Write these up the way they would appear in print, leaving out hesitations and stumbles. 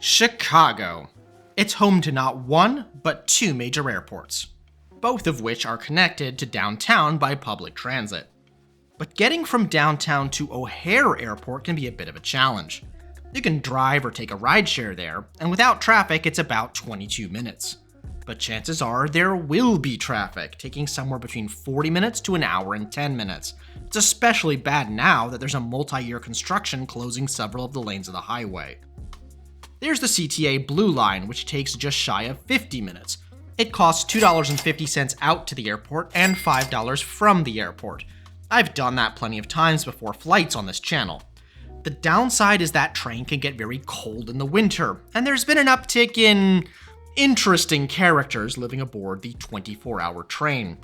Chicago. It's home to not one, but two major airports, both of which are connected to downtown by public transit. But getting from downtown to O'Hare Airport can be a bit of a challenge. You can drive or take a rideshare there, and without traffic, it's about 22 minutes. But chances are there will be traffic, taking somewhere between 40 minutes to an hour and 10 minutes. It's especially bad now that there's a multi-year construction closing several of the lanes of the highway. There's the CTA Blue Line, which takes just shy of 50 minutes. It costs $2.50 out to the airport and $5 from the airport. I've done that plenty of times before flights on this channel. The downside is that train can get very cold in the winter, and there's been an uptick in interesting characters living aboard the 24-hour train.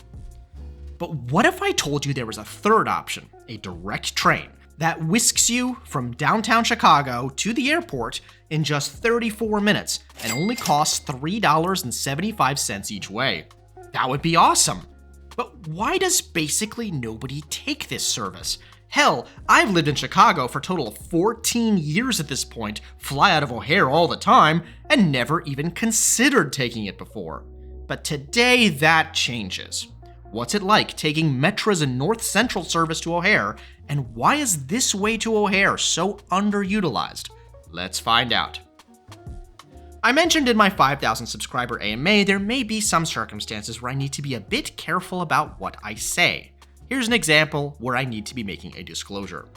But what if I told you there was a third option, a direct train, that whisks you from downtown Chicago to the airport in just 34 minutes and only costs $3.75 each way? That would be awesome. But why does basically nobody take this service? Hell, I've lived in Chicago for a total of 14 years at this point, fly out of O'Hare all the time, and never even considered taking it before. But today that changes. What's it like taking Metra's North Central Service to O'Hare, and why is this way to O'Hare so underutilized? Let's find out. I mentioned in my 5,000 subscriber AMA there may be some circumstances where I need to be a bit careful about what I say. Here's an example where I need to be making a disclosure.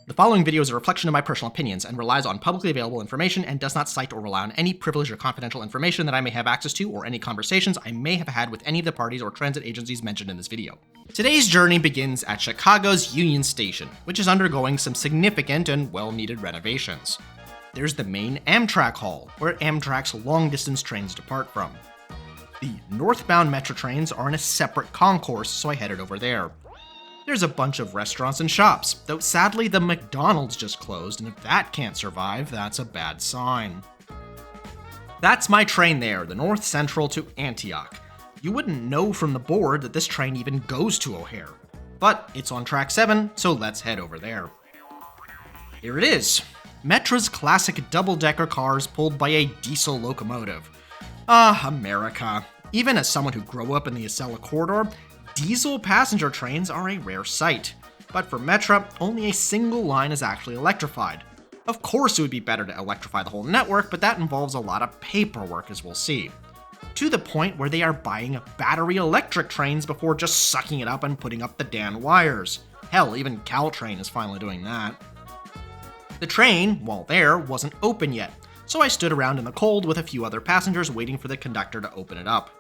The following video is a reflection of my personal opinions and relies on publicly available information and does not cite or rely on any privileged or confidential information that I may have access to or any conversations I may have had with any of the parties or transit agencies mentioned in this video. Today's journey begins at Chicago's Union Station, which is undergoing some significant and well-needed renovations. There's the main Amtrak hall, where Amtrak's long-distance trains depart from. The northbound Metra trains are in a separate concourse, so I headed over there. There's a bunch of restaurants and shops, though sadly the McDonald's just closed, and if that can't survive, that's a bad sign. That's my train there, the North Central to Antioch. You wouldn't know from the board that this train even goes to O'Hare, but it's on track 7, so let's head over there. Here it is. Metra's classic double-decker cars pulled by a diesel locomotive. Ah, America. Even as someone who grew up in the Acela corridor, diesel passenger trains are a rare sight. But for Metra, only a single line is actually electrified. Of course it would be better to electrify the whole network, but that involves a lot of paperwork, as we'll see. To the point where they are buying battery electric trains before just sucking it up and putting up the damn wires. Hell, even Caltrain is finally doing that. The train, while there, wasn't open yet, so I stood around in the cold with a few other passengers waiting for the conductor to open it up.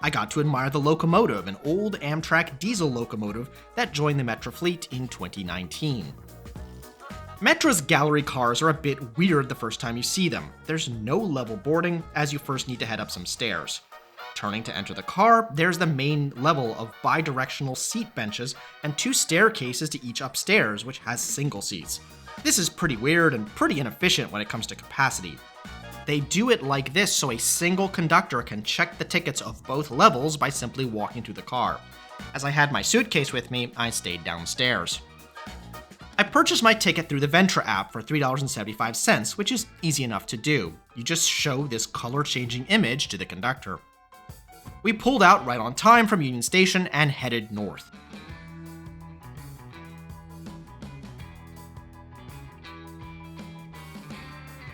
I got to admire the locomotive, an old Amtrak diesel locomotive that joined the Metra fleet in 2019. Metra's gallery cars are a bit weird the first time you see them. There's no level boarding, as you first need to head up some stairs. Turning to enter the car, there's the main level of bi-directional seat benches and 2 staircases to each upstairs, which has single seats. This is pretty weird and pretty inefficient when it comes to capacity. They do it like this so a single conductor can check the tickets of both levels by simply walking through the car. As I had my suitcase with me, I stayed downstairs. I purchased my ticket through the Metra app for $3.75, which is easy enough to do. You just show this color-changing image to the conductor. We pulled out right on time from Union Station and headed north.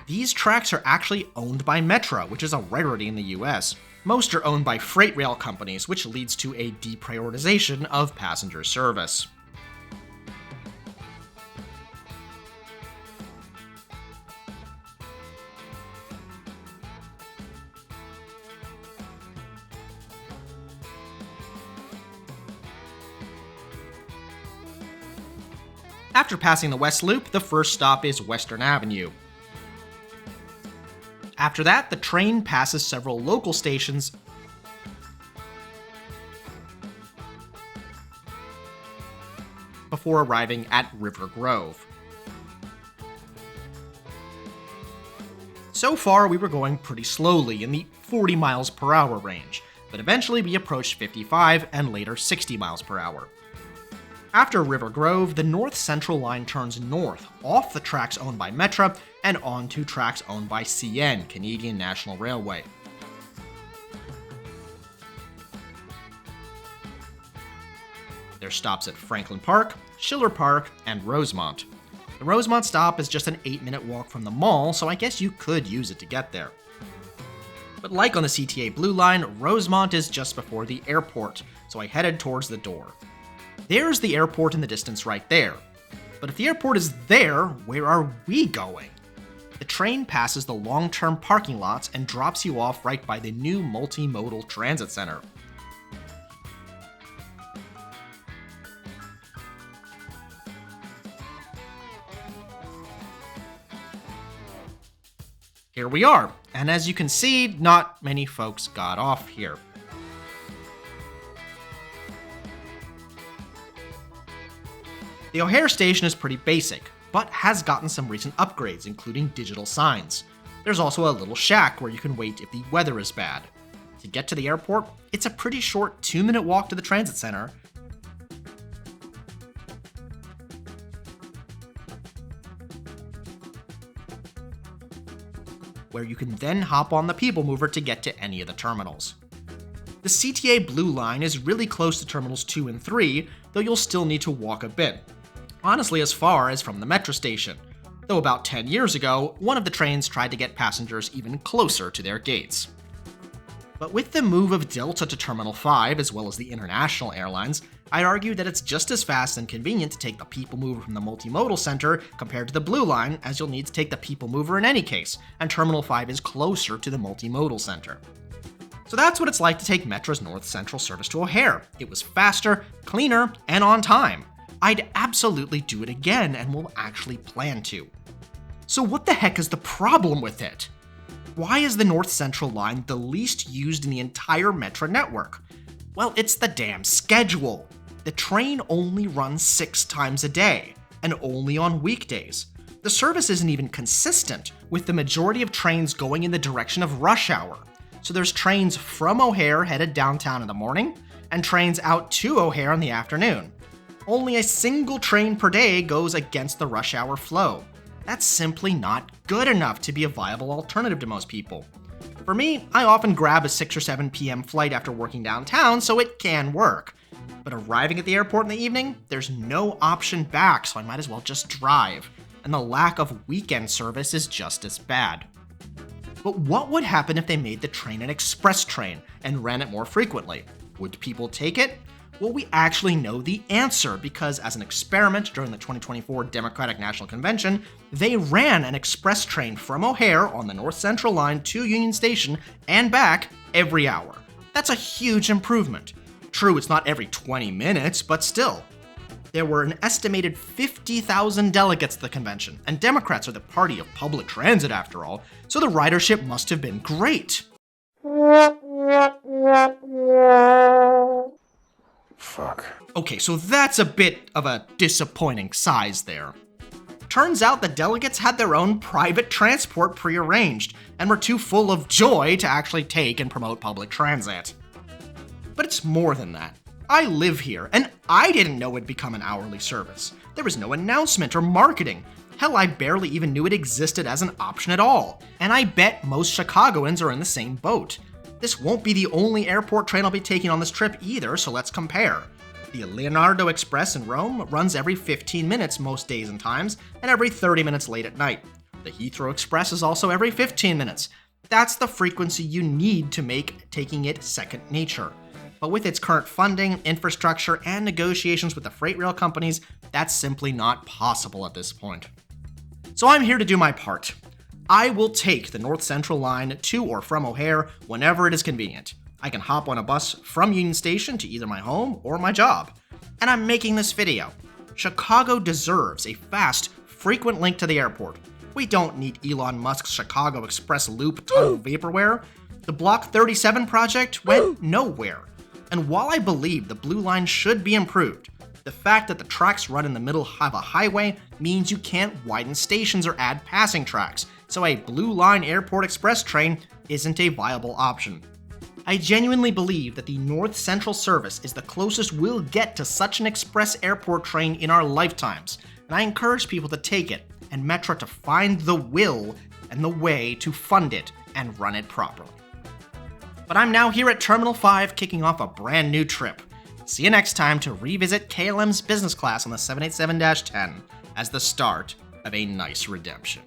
These tracks are actually owned by Metra, which is a rarity in the US. Most are owned by freight rail companies, which leads to a deprioritization of passenger service. After passing the West Loop, the first stop is Western Avenue. After that, the train passes several local stations before arriving at River Grove. So far, we were going pretty slowly in the 40 miles per hour range, but eventually we approached 55 and later 60 miles per hour. After River Grove, the North Central Line turns north, off the tracks owned by Metra, and onto tracks owned by CN, Canadian National Railway. There's stops at Franklin Park, Schiller Park, and Rosemont. The Rosemont stop is just an 8-minute walk from the mall, so I guess you could use it to get there. But like on the CTA Blue Line, Rosemont is just before the airport, so I headed towards the door. There's the airport in the distance right there. But if the airport is there, where are we going? The train passes the long-term parking lots and drops you off right by the new multimodal transit center. Here we are, and as you can see, not many folks got off here. The O'Hare station is pretty basic, but has gotten some recent upgrades, including digital signs. There's also a little shack where you can wait if the weather is bad. To get to the airport, it's a pretty short 2-minute walk to the transit center, where you can then hop on the People Mover to get to any of the terminals. The CTA Blue Line is really close to Terminals 2 and 3, though you'll still need to walk a bit. Honestly, as far as from the Metra station, though about 10 years ago, one of the trains tried to get passengers even closer to their gates. But with the move of Delta to Terminal 5, as well as the international airlines, I'd argue that it's just as fast and convenient to take the People Mover from the Multimodal Center compared to the Blue Line, as you'll need to take the People Mover in any case, and Terminal 5 is closer to the Multimodal Center. So that's what it's like to take Metra's North Central Service to O'Hare. It was faster, cleaner, and on time. I'd absolutely do it again, and will actually plan to. So what the heck is the problem with it? Why is the North Central line the least used in the entire Metra network? Well, it's the damn schedule. The train only runs 6 times a day, and only on weekdays. The service isn't even consistent, with the majority of trains going in the direction of rush hour. So there's trains from O'Hare headed downtown in the morning, and trains out to O'Hare in the afternoon. Only a single train per day goes against the rush hour flow. That's simply not good enough to be a viable alternative to most people. For me, I often grab a 6 or 7 p.m. flight after working downtown, so it can work. But arriving at the airport in the evening, there's no option back, so I might as well just drive. And the lack of weekend service is just as bad. But what would happen if they made the train an express train and ran it more frequently? Would people take it? Well, we actually know the answer, because as an experiment during the 2024 Democratic National Convention, they ran an express train from O'Hare on the North Central line to Union Station and back every hour. That's a huge improvement. True, it's not every 20 minutes, but still. There were an estimated 50,000 delegates at the convention, and Democrats are the party of public transit after all, so the ridership must have been great. Fuck. Okay, so that's a bit of a disappointing size there. Turns out the delegates had their own private transport prearranged, and were too full of joy to actually take and promote public transit. But it's more than that. I live here, and I didn't know it'd become an hourly service. There was no announcement or marketing. Hell, I barely even knew it existed as an option at all. And I bet most Chicagoans are in the same boat. This won't be the only airport train I'll be taking on this trip either, so let's compare. The Leonardo Express in Rome runs every 15 minutes most days and times, and every 30 minutes late at night. The Heathrow Express is also every 15 minutes. That's the frequency you need to make taking it second nature. But with its current funding, infrastructure, and negotiations with the freight rail companies, that's simply not possible at this point. So I'm here to do my part. I will take the North Central line to or from O'Hare whenever it is convenient. I can hop on a bus from Union Station to either my home or my job. And I'm making this video. Chicago deserves a fast, frequent link to the airport. We don't need Elon Musk's Chicago Express Loop tunnel vaporware. The Block 37 project went nowhere. And while I believe the Blue Line should be improved, the fact that the tracks run in the middle of a highway means you can't widen stations or add passing tracks, so a Blue Line Airport Express train isn't a viable option. I genuinely believe that the North Central Service is the closest we'll get to such an express airport train in our lifetimes, and I encourage people to take it, and Metra to find the will and the way to fund it and run it properly. But I'm now here at Terminal 5 kicking off a brand new trip. See you next time to revisit KLM's business class on the 787-10 as the start of a nice redemption.